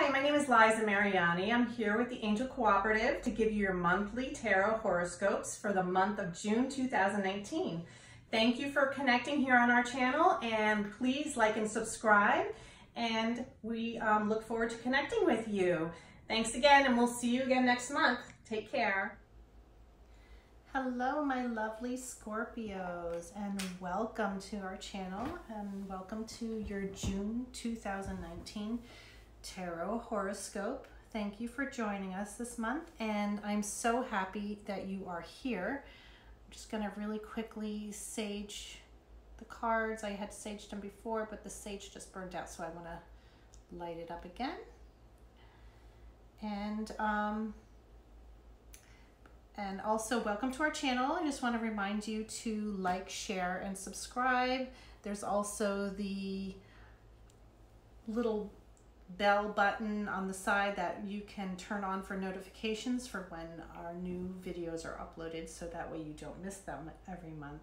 Hi, my name is Liza Mariani. I'm here with the Angel Cooperative to give you your monthly tarot horoscopes for the month of June 2019. Thank you for connecting here on our channel, and please like and subscribe, and we look forward to connecting with you. Thanks again, and we'll see you again next month. Take care. Hello, my lovely Scorpios, and welcome to our channel, and welcome to your June 2019 tarot horoscope. Thank you for joining us this month, and I'm so happy that you are here. I'm just going to really quickly sage the cards. I had saged them before, but the sage just burned out, so I want to light it up again. And also welcome to our channel. I just want to remind you to like, share, and subscribe. There's also the little bell button on the side that you can turn on for notifications for when our new videos are uploaded, so that way you don't miss them every month.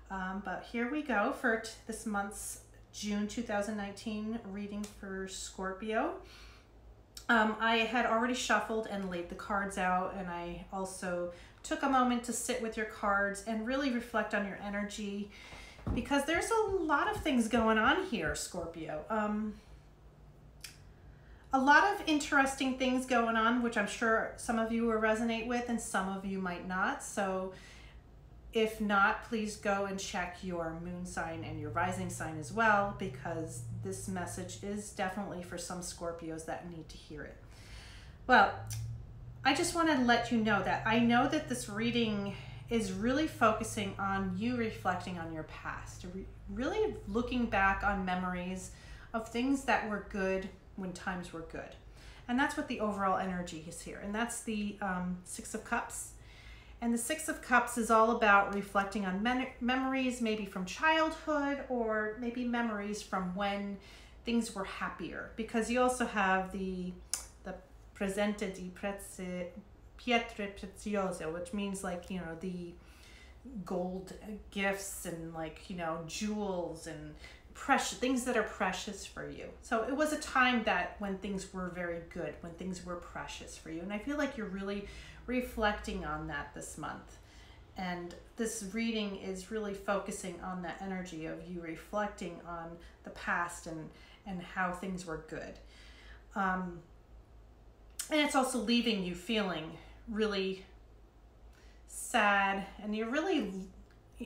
But here we go for this month's June 2019 reading for Scorpio. I had already shuffled and laid the cards out, and I also took a moment to sit with your cards and really reflect on your energy, because there's a lot of things going on here, Scorpio. A lot of interesting things going on, which I'm sure some of you will resonate with and some of you might not. So if not, please go and check your moon sign and your rising sign as well, because this message is definitely for some Scorpios that need to hear it. Well, I just want to let you know that I know that this reading is really focusing on you reflecting on your past, really looking back on memories of things that were good when times were good. And that's what the overall energy is here. And that's the Six of Cups. And the Six of Cups is all about reflecting on memories, maybe from childhood, or maybe memories from when things were happier. Because you also have the presente di pietre preziose, which means, like, you know, the gold gifts and, like, you know, jewels and precious things that are precious for you. So it was a time that when things were very good, when things were precious for you. And I feel like you're really reflecting on that this month. And this reading is really focusing on that energy of you reflecting on the past and how things were good. And it's also leaving you feeling really sad, and you're really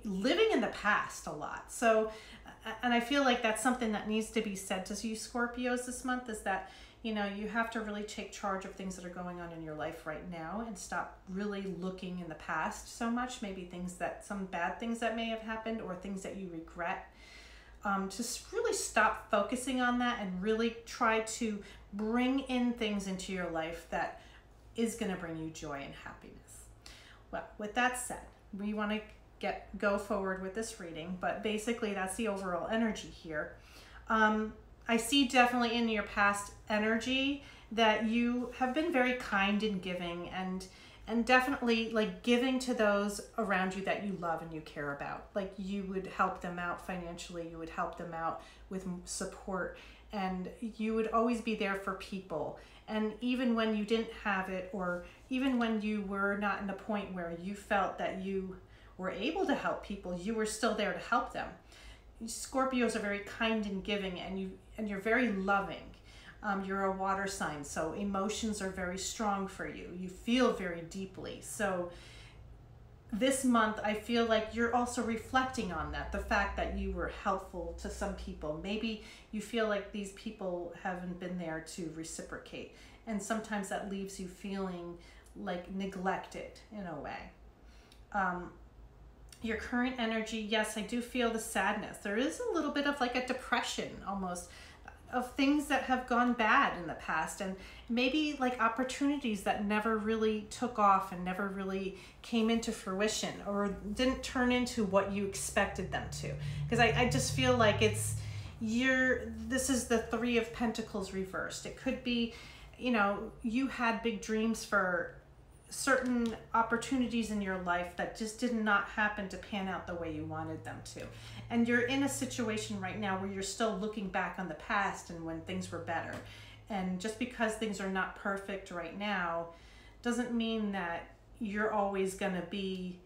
living in the past a lot. So, and I feel like that's something that needs to be said to you Scorpios this month, is that, you know, you have to really take charge of things that are going on in your life right now and stop really looking in the past so much, maybe some bad things that may have happened or things that you regret. Just really stop focusing on that and really try to bring in things into your life that is going to bring you joy and happiness. Well, with that said, we want to go forward with this reading, but basically that's the overall energy here. I see definitely in your past energy that you have been very kind and giving, and definitely like giving to those around you that you love and you care about. Like, you would help them out financially, you would help them out with support, and you would always be there for people. And even when you didn't have it, or even when you were not in the point where you felt that you were able to help people, you were still there to help them. Scorpios are very kind and giving, and you're very loving. You're a water sign, so emotions are very strong for you. You feel very deeply. So this month, I feel like you're also reflecting on that, the fact that you were helpful to some people. Maybe you feel like these people haven't been there to reciprocate, and sometimes that leaves you feeling like neglected in a way. Your current energy, yes, I do feel the sadness. There is a little bit of like a depression almost, of things that have gone bad in the past, and maybe like opportunities that never really took off and never really came into fruition, or didn't turn into what you expected them to. Because I just feel like this is the Three of Pentacles reversed. It could be, you know, you had big dreams for certain opportunities in your life that just did not happen to pan out the way you wanted them to. And you're in a situation right now where you're still looking back on the past and when things were better. And just because things are not perfect right now doesn't mean that you're always going to be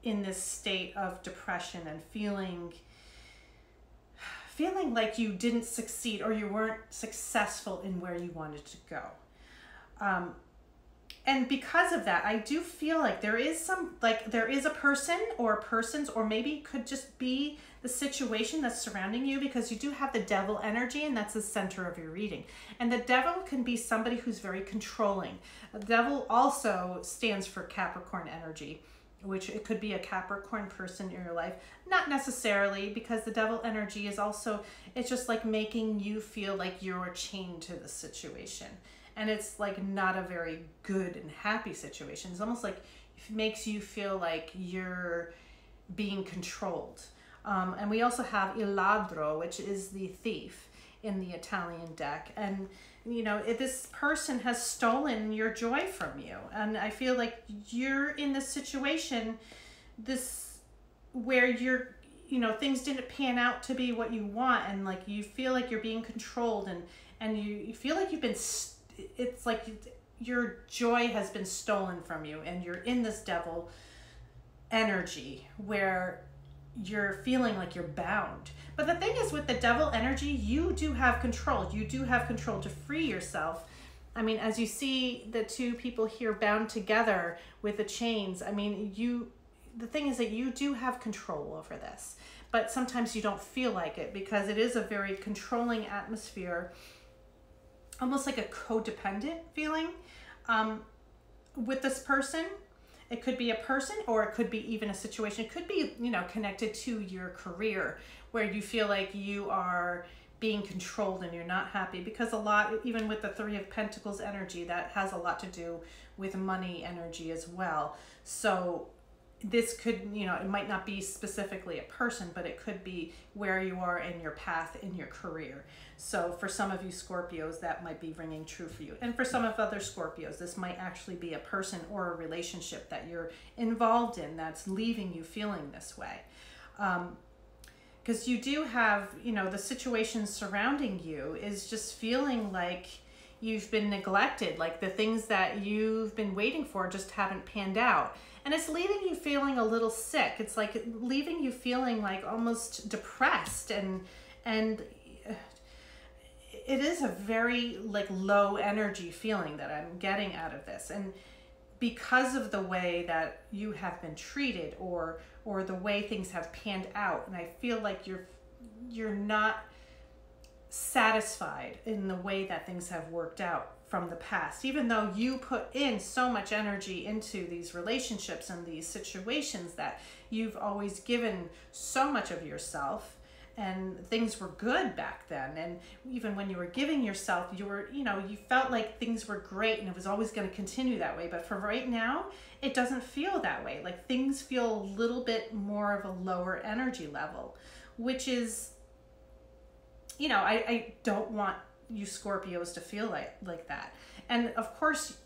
in this state of depression and feeling like you didn't succeed or you weren't successful in where you wanted to go. And because of that, I do feel like there is a person or persons, or maybe it could just be the situation that's surrounding you, because you do have the devil energy, and that's the center of your reading. And the devil can be somebody who's very controlling. The devil also stands for Capricorn energy, which it could be a Capricorn person in your life. Not necessarily, because the devil energy is also, it's just like making you feel like you're chained to the situation. And it's like not a very good and happy situation. It's almost like it makes you feel like you're being controlled. And we also have Il Ladro, which is the thief in the Italian deck. And, you know, this person has stolen your joy from you. And I feel like you're in this situation, where you're, you know, things didn't pan out to be what you want. And like, you feel like you're being controlled, and you feel like it's like your joy has been stolen from you, and you're in this devil energy where you're feeling like you're bound. But the thing is, with the devil energy, you do have control. You do have control to free yourself. I mean, as you see the two people here bound together with the chains, I mean, the thing is that you do have control over this, but sometimes you don't feel like it, because it is a very controlling atmosphere, almost like a codependent feeling with this person. It could be a person, or it could be even a situation. It could be, you know, connected to your career, where you feel like you are being controlled and you're not happy, because a lot, even with the Three of Pentacles energy, that has a lot to do with money energy as well. So this could, you know, it might not be specifically a person, but it could be where you are in your path in your career. So for some of you Scorpios, that might be ringing true for you. And for some of other Scorpios, this might actually be a person or a relationship that you're involved in that's leaving you feeling this way. Because you do have, you know, the situation surrounding you is just feeling like you've been neglected, like the things that you've been waiting for just haven't panned out. And it's leaving you feeling a little sick. It's like leaving you feeling like almost depressed, and it is a very like low energy feeling that I'm getting out of this. And because of the way that you have been treated, or the way things have panned out, and I feel like you're not satisfied in the way that things have worked out from the past, even though you put in so much energy into these relationships and these situations, that you've always given so much of yourself, and things were good back then. And even when you were giving yourself, you were, you know, you felt like things were great and it was always going to continue that way. But for right now, it doesn't feel that way. Like things feel a little bit more of a lower energy level, which is, you know, I don't want you Scorpios to feel like that. And of course,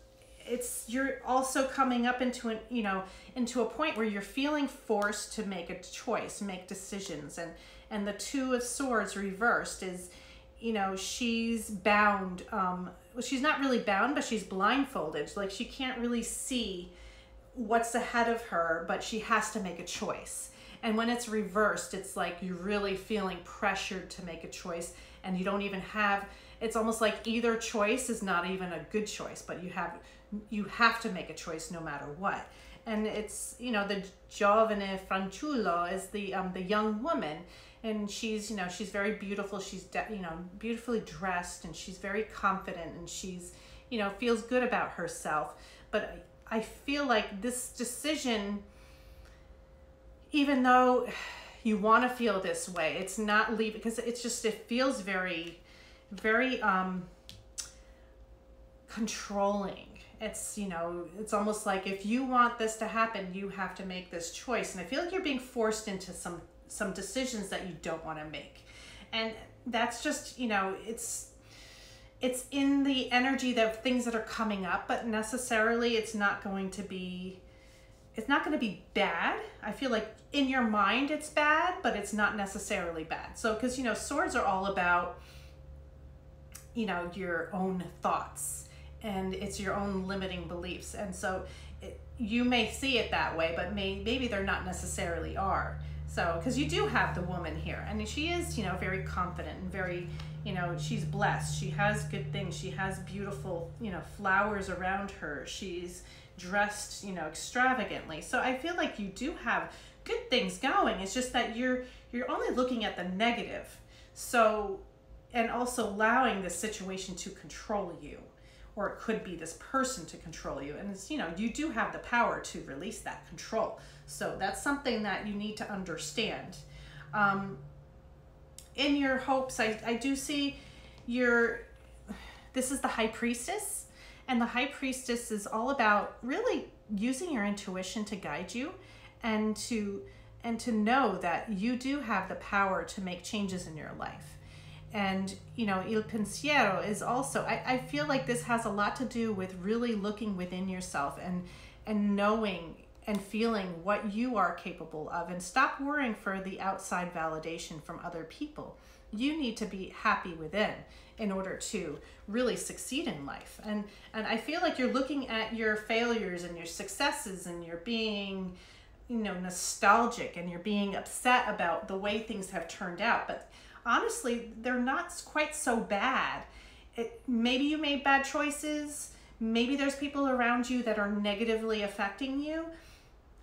you're also coming up into a point where you're feeling forced to make a choice, make decisions. And the Two of Swords reversed is, you know, she's bound. Well, she's not really bound, but she's blindfolded. Like she can't really see what's ahead of her, but she has to make a choice. And when it's reversed, it's like you're really feeling pressured to make a choice, and you don't even have, it's almost like either choice is not even a good choice, but you have to make a choice no matter what. And it's, you know, the giovane fanciullo is the young woman, and she's, you know, she's very beautiful. She's, you know, beautifully dressed, and she's very confident, and she's, you know, feels good about herself. But I feel like this decision, even though you want to feel this way, it's not leaving, because it's just, it feels very, very controlling. It's, you know, it's almost like if you want this to happen, you have to make this choice. And I feel like you're being forced into some decisions that you don't want to make. And that's just, you know, it's in the energy of things that are coming up, but necessarily it's not going to be bad. I feel like in your mind it's bad, but it's not necessarily bad. So, because, you know, swords are all about, you know, your own thoughts, and it's your own limiting beliefs. And so you may see it that way, but maybe they're not necessarily are. So, because you do have the woman here, and she is, you know, very confident and very, you know, she's blessed. She has good things. She has beautiful, you know, flowers around her. She's dressed, you know, extravagantly. So I feel like you do have good things going. It's just that you're only looking at the negative. So, and also allowing the situation to control you, or it could be this person to control you. And it's, you know, you do have the power to release that control. So that's something that you need to understand. In your hopes, I do see this is the High Priestess, and the High Priestess is all about really using your intuition to guide you, and to know that you do have the power to make changes in your life. And, you know, Il Pensiero is also, I feel like this has a lot to do with really looking within yourself and knowing and feeling what you are capable of, and stop worrying for the outside validation from other people. You need to be happy within in order to really succeed in life. And I feel like you're looking at your failures and your successes, and you're being, you know, nostalgic, and you're being upset about the way things have turned out. But honestly, they're not quite so bad. Maybe you made bad choices. Maybe there's people around you that are negatively affecting you.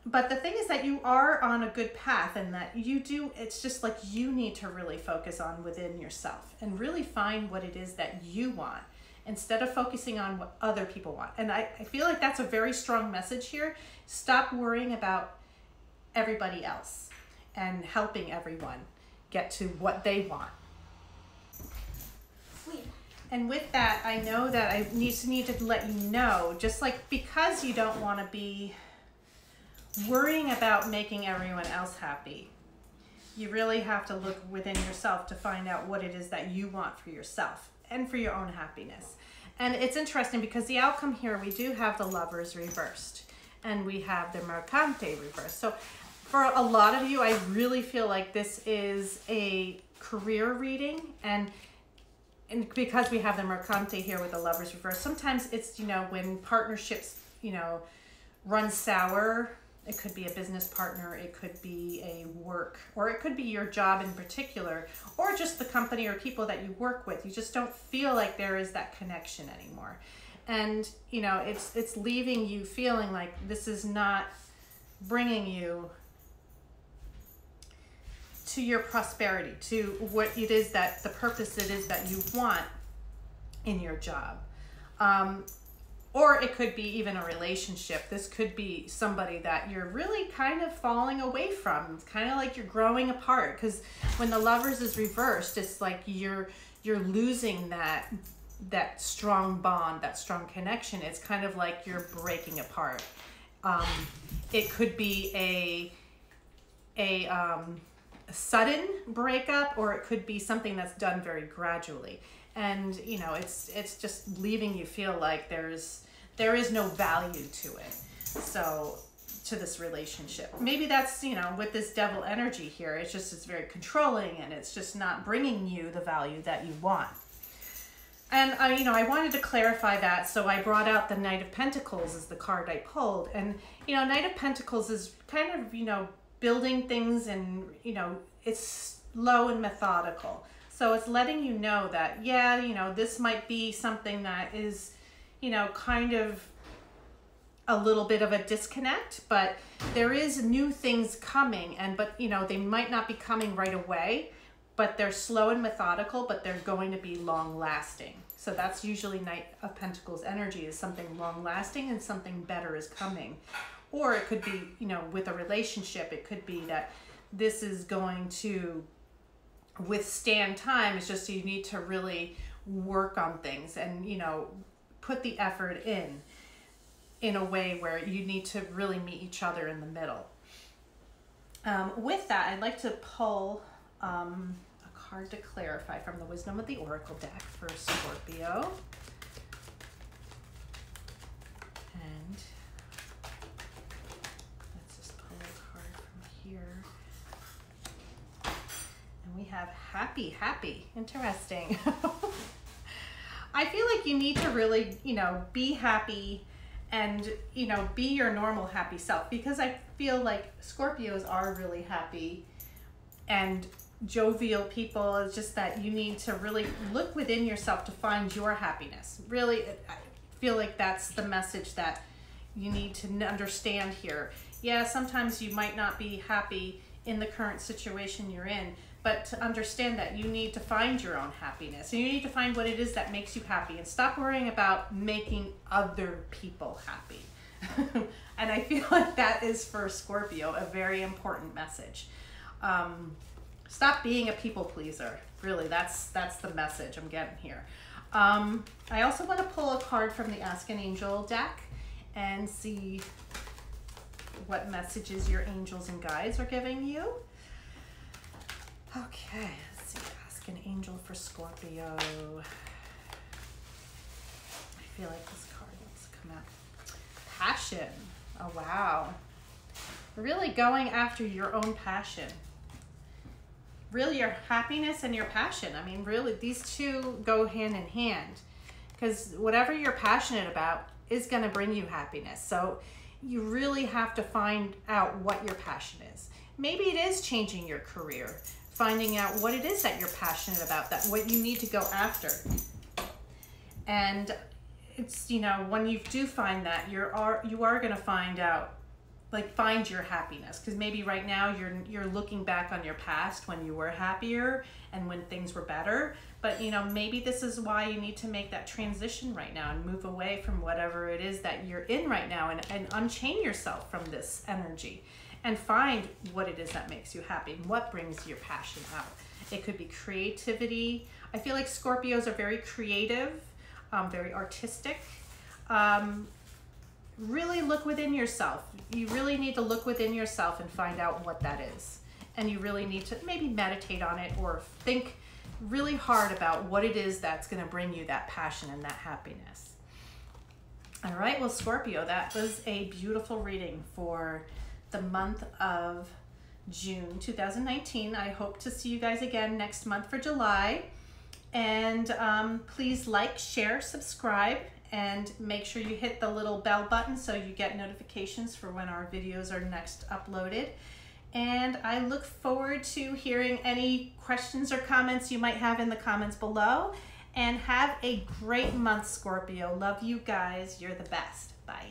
But the thing is that you are on a good path, and that it's just like you need to really focus on within yourself and really find what it is that you want, instead of focusing on what other people want. And I feel like that's a very strong message here. Stop worrying about everybody else and helping everyone get to what they want. Sweet. And with that, I know that I need to let you know, just like, because you don't want to be worrying about making everyone else happy, you really have to look within yourself to find out what it is that you want for yourself and for your own happiness. And it's interesting because the outcome here, we do have the Lovers reversed, and we have the Mercante reversed. So for a lot of you, I really feel like this is a career reading, and because we have the Mercante here with the Lovers reversed, sometimes it's, you know, when partnerships, you know, run sour. It could be a business partner, it could be a work, or it could be your job in particular, or just the company or people that you work with. You just don't feel like there is that connection anymore. And, you know, it's leaving you feeling like this is not bringing you to your prosperity, to what it is that, the purpose it is that you want in your job. Or it could be even a relationship. This could be somebody that you're really kind of falling away from. It's kind of like you're growing apart, because when the Lovers is reversed, it's like you're losing that strong bond, that strong connection. It's kind of like you're breaking apart. It could be a sudden breakup, or it could be something that's done very gradually. And, you know, it's just leaving you feel like there is no value to it. So, to this relationship. Maybe that's, you know, with this devil energy here, it's very controlling, and it's just not bringing you the value that you want. And I wanted to clarify that, so I brought out the Knight of Pentacles as the card I pulled. And, you know, Knight of Pentacles is kind of, you know, building things, and, you know, it's slow and methodical. So it's letting you know that, yeah, you know, this might be something that is, you know, kind of a little bit of a disconnect, but there is new things coming, but, you know, they might not be coming right away, but they're slow and methodical, but they're going to be long lasting. So that's usually Knight of Pentacles energy, is something long lasting and something better is coming. Or it could be, you know, with a relationship, it could be that this is going to withstand time. It's just you need to really work on things and, you know, put the effort in a way where you need to really meet each other in the middle. With that, I'd like to pull a card to clarify from the Wisdom of the Oracle deck for Scorpio. And let's just pull a card from here. And we have happy, interesting. like you need to really, you know, be happy and, you know, be your normal happy self, because I feel like Scorpios are really happy and jovial people. It's just that you need to really look within yourself to find your happiness. Really, I feel like that's the message that you need to understand here. Yeah, sometimes you might not be happy in the current situation you're in, but to understand that you need to find your own happiness, and you need to find what it is that makes you happy, and stop worrying about making other people happy. And I feel like that is, for Scorpio, a very important message. Stop being a people pleaser. Really, that's the message I'm getting here. I also want to pull a card from the Ask an Angel deck and see what messages your angels and guides are giving you. Okay, let's see. Ask an angel for Scorpio. I feel like this card wants to come out. Passion. Oh, wow. Really going after your own passion. Really, your happiness and your passion. I mean, really, these two go hand in hand, because whatever you're passionate about is going to bring you happiness. So you really have to find out what your passion is. Maybe it is changing your career, finding out what it is that you're passionate about, that what you need to go after. And it's, you know, when you do find that, you are going to find out, like, find your happiness, because maybe right now you're looking back on your past when you were happier and when things were better. But, you know, maybe this is why you need to make that transition right now and move away from whatever it is that you're in right now, and unchain yourself from this energy and find what it is that makes you happy and what brings your passion out. It could be creativity. I feel like Scorpios are very creative, very artistic. Really look within yourself. You really need to look within yourself and find out what that is. And you really need to maybe meditate on it, or think really hard about what it is that's going to bring you that passion and that happiness. All right, well, Scorpio, that was a beautiful reading for the month of June 2019. I hope to see you guys again next month for July. And please like, share, subscribe, and make sure you hit the little bell button so you get notifications for when our videos are next uploaded. And I look forward to hearing any questions or comments you might have in the comments below. And have a great month, Scorpio. Love you guys. You're the best. Bye.